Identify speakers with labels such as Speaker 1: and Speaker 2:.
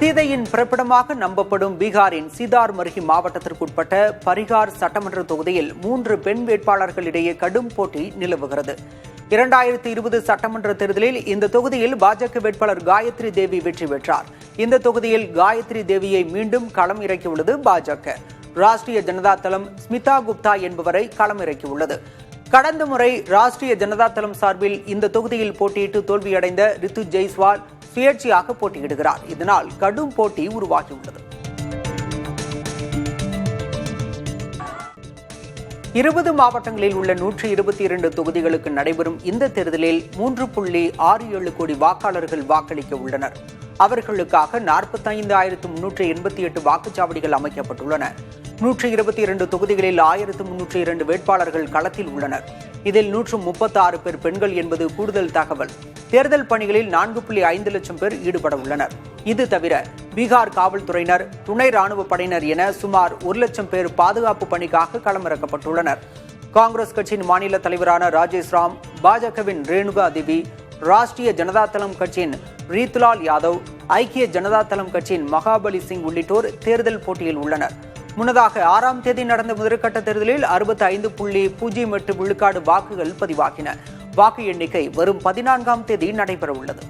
Speaker 1: சீதையின் பிறப்பிடமாக நம்பப்படும் பீகாரின் சீதார்மர்ஹி மாவட்டத்திற்குட்பட்ட பரிகார் சட்டமன்ற தொகுதியில் 3 பெண் வேட்பாளர்களிடையே கடும் போட்டி நிலவுகிறது. 2020 சட்டமன்ற தேர்தலில் இந்த தொகுதியில் பாஜக வேட்பாளர் காயத்ரி தேவி வெற்றி பெற்றார். இந்த தொகுதியில் காயத்ரி தேவியை மீண்டும் களம் இறக்கியுள்ளது பாஜக. ராஷ்டிரிய ஜனதா தளம் ஸ்மிதா குப்தா என்பவரை களம் இறக்கியுள்ளது. கடந்த முறை ராஷ்டிரிய ஜனதா தளம் சார்பில் இந்த தொகுதியில் போட்டியிட்டு தோல்வியடைந்த ரித்து ஜெய்ஸ்வால் சுயேட்சையாக போட்டியிடுகிறார். இதனால் கடும் போட்டி உருவாகியுள்ளது. 20 மாவட்டங்களில் உள்ள 122 தொகுதிகளுக்கு நடைபெறும் இந்த தேர்தலில் 3.67 கோடி வாக்காளர்கள் வாக்களிக்க உள்ளனர். அவர்களுக்காக 45,388 வாக்குச்சாவடிகள் அமைக்கப்பட்டுள்ளன. 122 தொகுதிகளில் 1,302 வேட்பாளர்கள் களத்தில் உள்ளனர். இதில் 136 பேர் பெண்கள் என்பது கூடுதல் தகவல். தேர்தல் பணிகளில் 4.5 லட்சம் பேர் ஈடுபட உள்ளனர். இது தவிர பீகார் காவல்துறையினர், துணை ராணுவ படையினர் என சுமார் 1 லட்சம் பேர் பாதுகாப்பு பணிக்காக களமிறக்கப்பட்டுள்ளனர். காங்கிரஸ் கட்சியின் மாநில தலைவரான ராஜேஷ் ராம், பாஜகவின் ரேணுகா தேவி, ராஷ்டிரிய ஜனதா தளம் கட்சியின் ரீத்துலால் யாதவ், ஐக்கிய ஜனதா தளம் கட்சியின் மகாபலி சிங் உள்ளிட்டோர் தேர்தல் போட்டியில் உள்ளனர். முன்னதாக 6ஆம் தேதி நடந்த முதற்கட்ட தேர்தலில் 65.08 விழுக்காடு வாக்குகள் பதிவாகின. வாக்கு எண்ணிக்கை வரும் 14ஆம் தேதி நடைபெற உள்ளது.